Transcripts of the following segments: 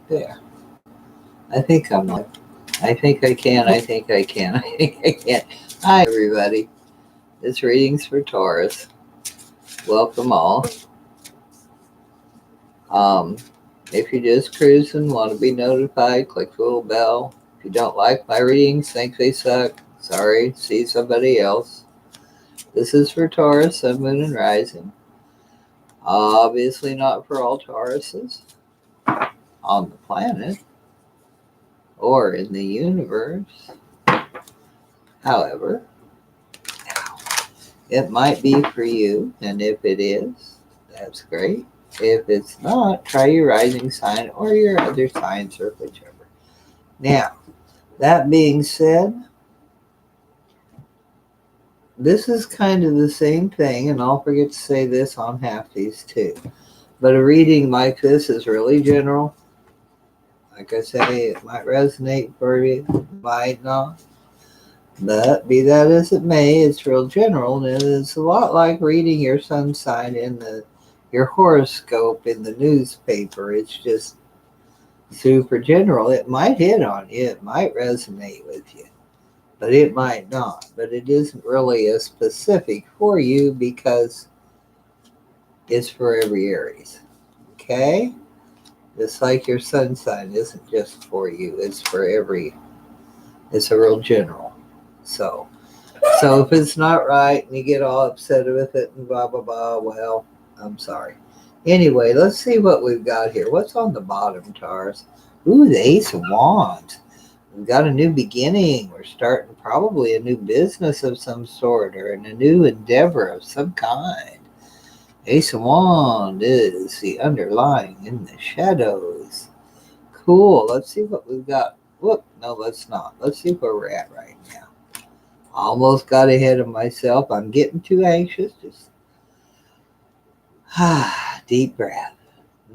There. I think I'm live. I think I can. I think I can. I think I can. Hi, everybody. It's readings for Taurus. Welcome all. Um, if you're just cruising, want to be notified, click the little bell. If you don't like my readings, think they suck, sorry, see somebody else. This is for Taurus, Sun, Moon, and Rising. Obviously not for all Tauruses on the planet or in the universe. However, it might be for you, and if it is, that's great. If it's not, try your rising sign or your other signs or whichever. Now, that being said, this is kind of the same thing, and I'll forget to say this on half these too. But a reading like this is really general. Like I say, it might resonate for you, might not. But be that as it may, it's real general, and it's a lot like reading your sun sign in your horoscope in the newspaper. It's just super general. It might hit on you, it might resonate with you, but it might not. But it isn't really as specific for you because it's for every Aries. Okay? Just like your sun sign isn't just for you, it's for every, it's a real general. So if it's not right and you get all upset with it and blah, blah, blah, well, I'm sorry. Anyway, let's see what we've got here. What's on the bottom, Taurus? Ooh, the Ace of Wands. We've got a new beginning. We're starting probably a new business of some sort or a new endeavor of some kind. Ace of Wands is the underlying in the shadows. Cool. Let's see what we've got. Whoop, no, let's not. Let's see where we're at right now. Almost got ahead of myself. I'm getting too anxious. Just deep breath.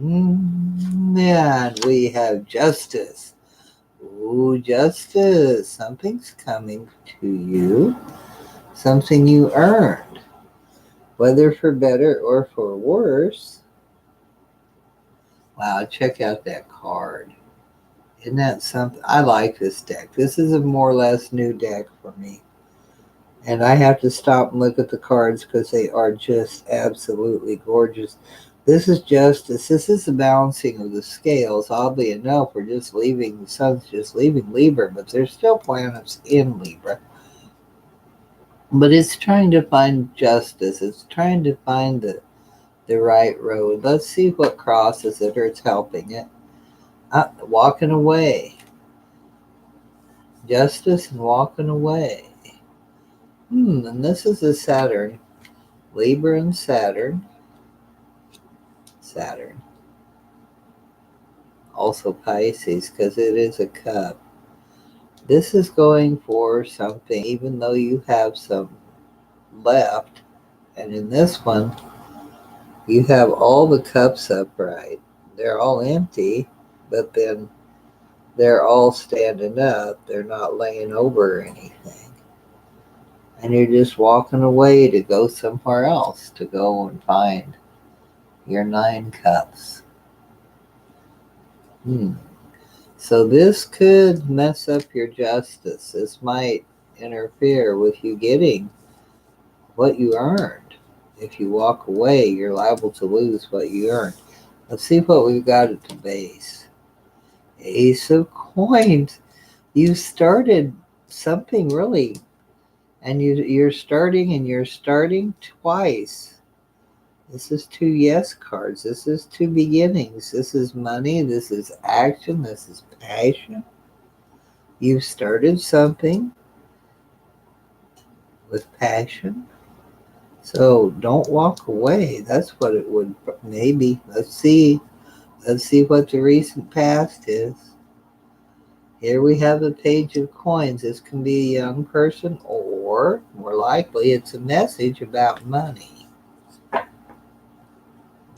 And we have justice. Ooh, justice. Something's coming to you. Something you earned. Whether for better or for worse. Wow, check out that card. Isn't that something? I like this deck. This is a more or less new deck for me. And I have to stop and look at the cards because they are just absolutely gorgeous. This is justice. This is the balancing of the scales. Oddly enough, we're just leaving, the sun's just leaving Libra, but there's still planets in Libra. But it's trying to find justice. It's trying to find the right road. Let's see what crosses it or it's helping it. Walking away. Justice and walking away. And this is a Saturn. Libra and Saturn. Saturn. Also Pisces, because it is a cup. This is going for something, even though you have some left. And in this one, you have all the cups upright. They're all empty, but then they're all standing up. They're not laying over anything. And you're just walking away to go somewhere else, to go and find your 9 cups. So this could mess up your justice. This might interfere with you getting what you earned. If you walk away, you're liable to lose what you earned. Let's see what we've got at the base. Ace of Coins. You started something really, and you're starting twice. This is 2 yes cards. This is 2 beginnings. This is money. This is action. This is passion. You've started something with passion. So don't walk away. That's what it would maybe. Let's see. Let's see what the recent past is. Here we have the Page of Coins. This can be a young person, or more likely it's a message about money.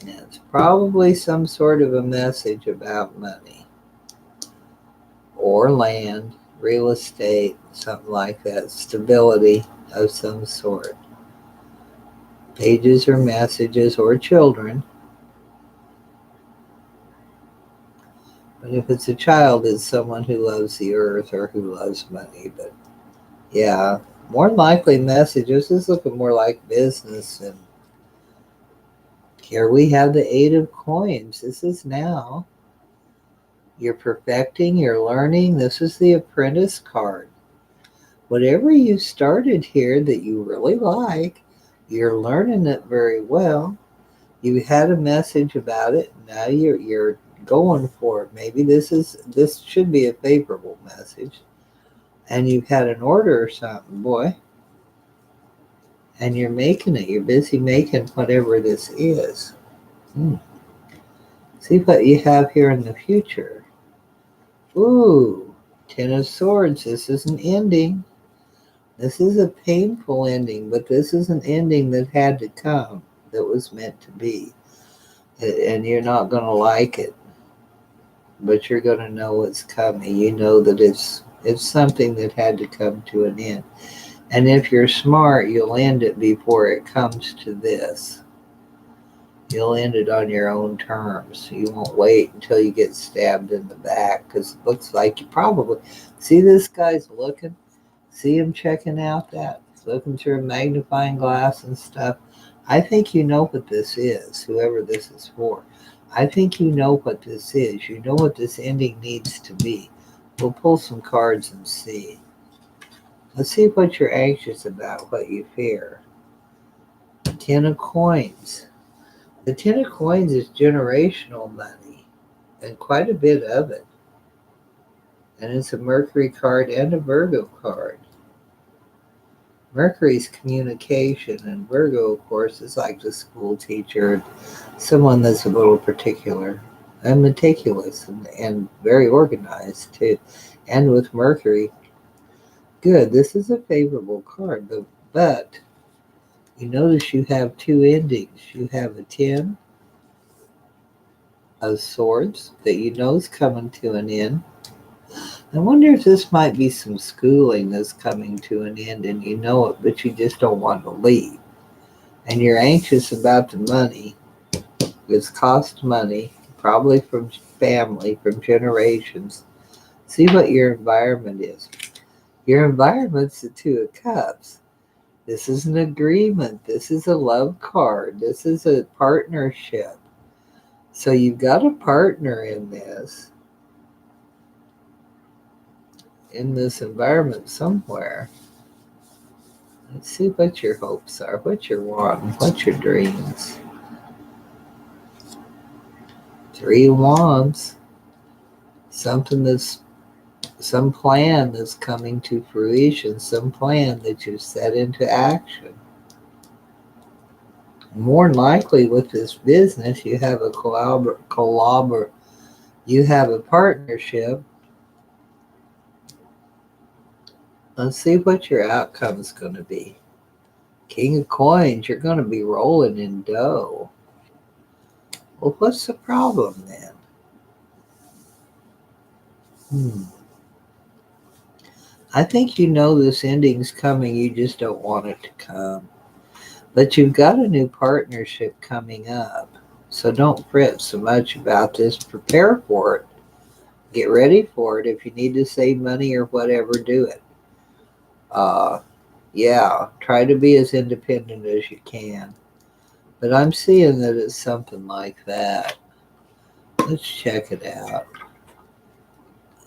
It's probably some sort of a message about money or land, real estate, something like that, stability of some sort. Pages or messages or children. But if it's a child, it's someone who loves the earth or who loves money. But yeah, more likely messages. This is looking more like business. And here we have the Eight of Coins. This is now. You're perfecting, you're learning. This is the Apprentice card. Whatever you started here that you really like, you're learning it very well. You had a message about it. Now you're going for it. Maybe this should be a favorable message. And you've had an order or something, boy. And you're making it. You're busy making whatever this is. See what you have here in the future. Ooh, Ten of Swords. This is an ending. This is a painful ending, but this is an ending that had to come, that was meant to be. And you're not going to like it, but you're going to know what's coming. You know that it's something that had to come to an end. And if you're smart, you'll end it before it comes to this. You'll end it on your own terms. You won't wait until you get stabbed in the back, because it looks like you probably see this guy's looking. See him checking out that, looking through a magnifying glass and stuff. I think you know what this is, whoever this is for. I think you know what this is. You know what this ending needs to be. We'll pull some cards and see. Let's see what you're anxious about, what you fear. Ten of Coins. The Ten of Coins is generational money, and quite a bit of it. And it's a Mercury card and a Virgo card. Mercury's communication, and Virgo, of course, is like the school teacher, someone that's a little particular and meticulous and very organized too. And with Mercury, good. This is a favorable card, but you notice you have two endings. You have a Ten of Swords that you know is coming to an end. I wonder if this might be some schooling that's coming to an end and you know it, but you just don't want to leave. And you're anxious about the money. It's cost money, probably from family, from generations. See what your environment is. Your environment's the Two of Cups. This is an agreement. This is a love card. This is a partnership. So you've got a partner in this environment somewhere. Let's see what your hopes are, what you're wanting, what your dreams. Three of Wands. Something that's, some plan that's coming to fruition, some plan that you've set into action. More than likely with this business, you have a you have a partnership. Let's see what your outcome is going to be. King of Coins, you're going to be rolling in dough. Well, what's the problem then? I think you know this ending's coming, you just don't want it to come. But you've got a new partnership coming up. So don't fret so much about this. Prepare for it. Get ready for it. If you need to save money or whatever, do it. Yeah, try to be as independent as you can. But I'm seeing that it's something like that. Let's check it out.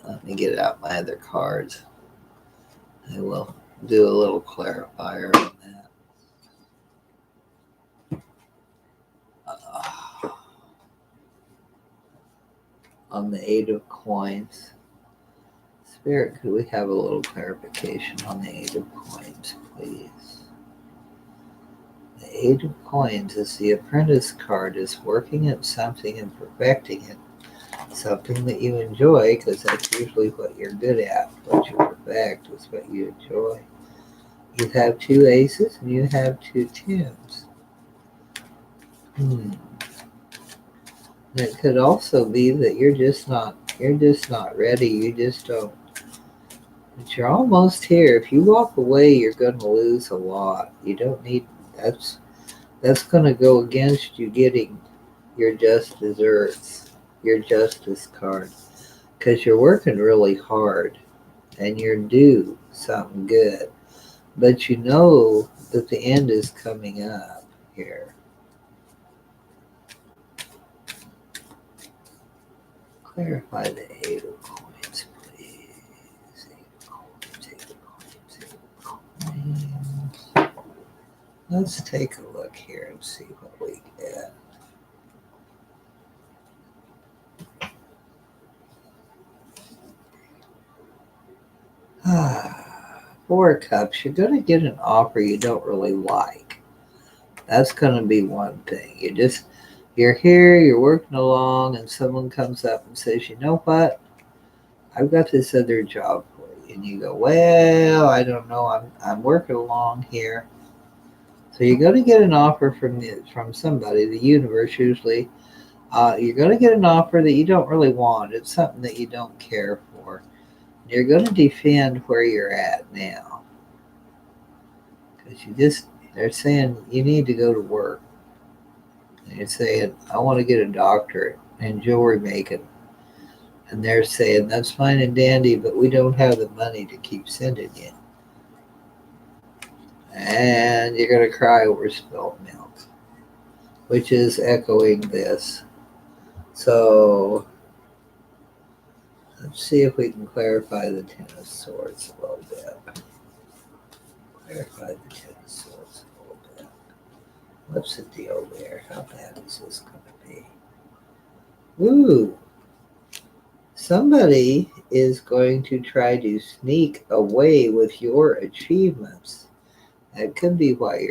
Let me get out my other cards. I will do a little clarifier on that. On the Eight of Coins. Spirit, could we have a little clarification on the Eight of Coins, please? The Eight of Coins is the Apprentice card, is working at something and perfecting it. Something that you enjoy, because that's usually what you're good at. What you perfect is what you enjoy. You have two aces and you have two tens. It could also be that you're just not ready. You just don't. But you're almost here. If you walk away, you're going to lose a lot. You don't need, that's going to go against you getting your just desserts, your justice card. because you're working really hard and you're due something good. But you know that the end is coming up here. Clarify the Eight of Coins, please. Eight of Coins, Eight of Coins, Eight of Coins. Let's take a look here and see what we get. Four of Cups. You're going to get an offer you don't really like. That's going to be one thing. You're here, you're working along, and someone comes up and says, you know what? I've got this other job for you. And you go, well, I don't know. I'm working along here. So you're going to get an offer from somebody, the universe usually. You're going to get an offer that you don't really want. It's something that you don't care for. You're going to defend where you're at now. Because they're saying you need to go to work. And you're saying, I want to get a doctorate in jewelry making. And they're saying, that's fine and dandy, but we don't have the money to keep sending you. And you're going to cry over spilt milk, which is echoing this. So let's see if we can clarify the Ten of Swords a little bit. Clarify the Ten of Swords a little bit. What's the deal there? How bad is this going to be? Ooh. Somebody is going to try to sneak away with your achievements. That could be why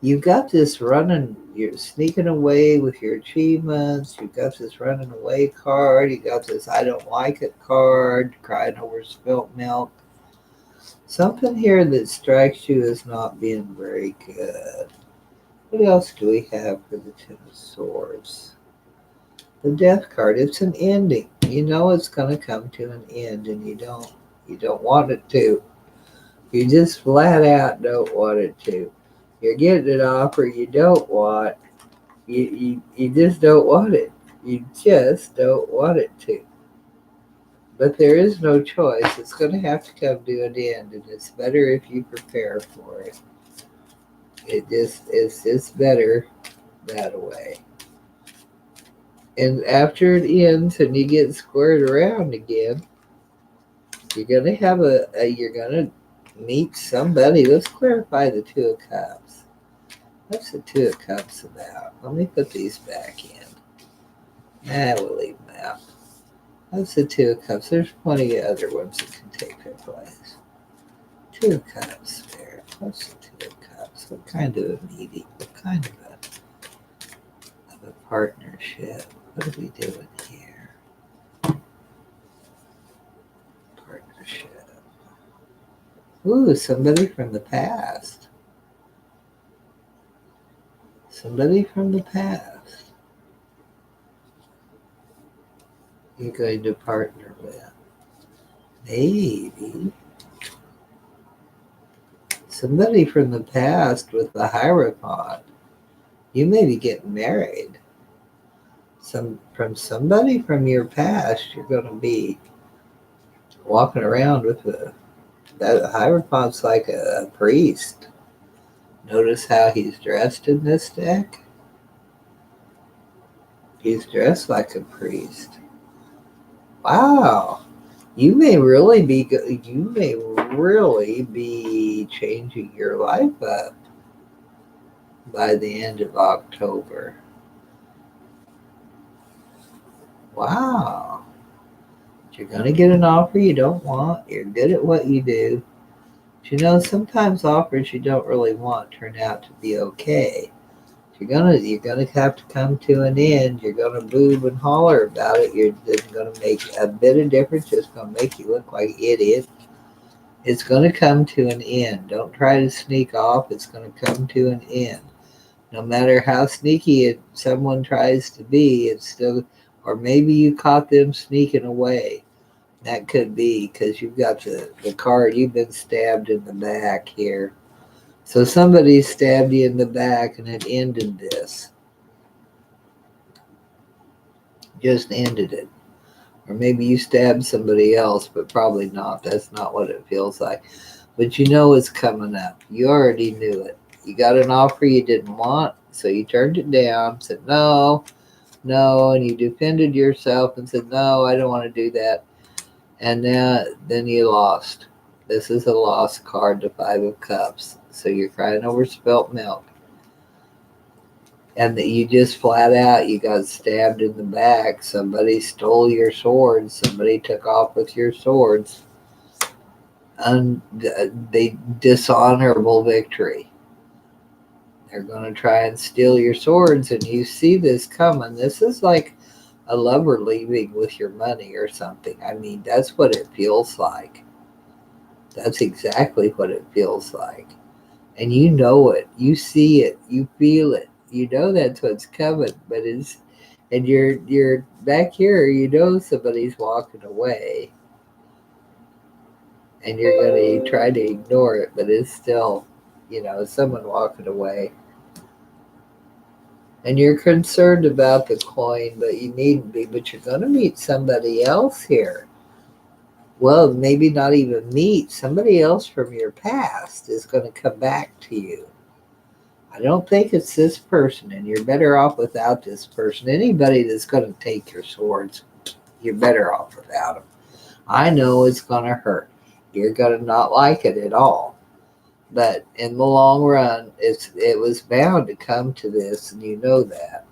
you've got this running, you're sneaking away with your achievements. You've got this running away card. You got this I don't like it card, crying over spilt milk. Something here that strikes you as not being very good. What else do we have for the Ten of Swords? The Death card. It's an ending. You know it's going to come to an end, and you don't want it to. You just flat out don't want it to. You're getting an offer you don't want. You just don't want it. You just don't want it to. But there is no choice. It's going to have to come to an end, and it's better if you prepare for it. It's just better that way. And after it ends and you get squared around again, you're gonna have you're gonna meet somebody. Let's clarify the Two of Cups. What's the Two of Cups about? Let me put these back in. We'll leave them out. What's the Two of Cups? There's plenty of other ones that can take their place. Two of Cups, Spirit. What's the Two of Cups? What kind of a meeting? What kind of a partnership? What are we doing here? Partnership. Ooh, somebody from the past. Somebody from the past. You're going to partner with. Maybe. Somebody from the past with the Hierophant. You may be getting married. From somebody from your past, you're going to be walking around with that Hierophant's like a priest. Notice how he's dressed in this deck? He's dressed like a priest. Wow. You may really be changing your life up by the end of October. Wow. You're going to get an offer you don't want. You're good at what you do. But sometimes offers you don't really want turn out to be okay. You're gonna have to come to an end. You're gonna boob and holler about it. It's gonna make a bit of difference. It's gonna make you look like an idiot. It's gonna come to an end. Don't try to sneak off. It's gonna come to an end. No matter how sneaky someone tries to be, it's still, or maybe you caught them sneaking away. That could be because you've got the card. You've been stabbed in the back here. So somebody stabbed you in the back and it ended this. just ended it. Or maybe you stabbed somebody else, but probably not. That's not what it feels like. But you know it's coming up. You already knew it. You got an offer you didn't want, so you turned it down, said no, no, and you defended yourself and said, no, I don't want to do that. And then you lost. This is a lost card, the Five of Cups. So you're crying over spilt milk. And that you just flat out, you got stabbed in the back. Somebody stole your swords. Somebody took off with your swords. The dishonorable victory. They're going to try and steal your swords, and you see this coming. This is like a lover leaving with your money or something. I mean, that's what it feels like. That's exactly what it feels like. And you know it. You see it. You feel it. You know that's what's coming, but and you're back here, you know somebody's walking away. And you're going to try to ignore it, but it's still, someone walking away. And you're concerned about the coin, but you needn't be. But you're going to meet somebody else here. Well, maybe not even meet. Somebody else from your past is going to come back to you. I don't think it's this person, and you're better off without this person. Anybody that's going to take your swords, you're better off without them. I know it's going to hurt. You're going to not like it at all. But in the long run, it was bound to come to this, and you know that.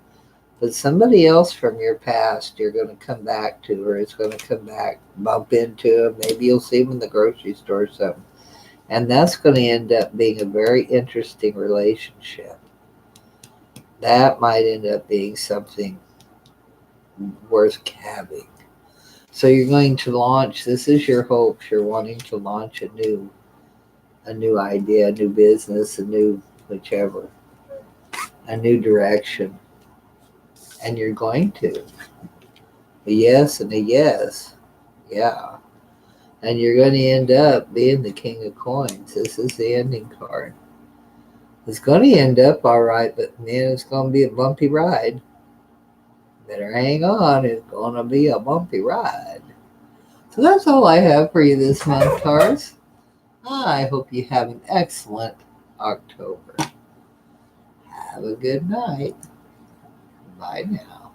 But somebody else from your past, you're going to come back to, or it's going to come back, bump into them. Maybe you'll see them in the grocery store or something. And that's going to end up being a very interesting relationship. That might end up being something worth having. So you're going to launch, this is your hopes. You're wanting to launch a new idea, a new business, a new whichever, a new direction. And you're going to. A yes and a yes. Yeah. And you're going to end up being the King of Coins. This is the ending card. It's going to end up all right, but man, it's going to be a bumpy ride. Better hang on. It's going to be a bumpy ride. So that's all I have for you this month, Taurus. I hope you have an excellent October. Have a good night. Bye now.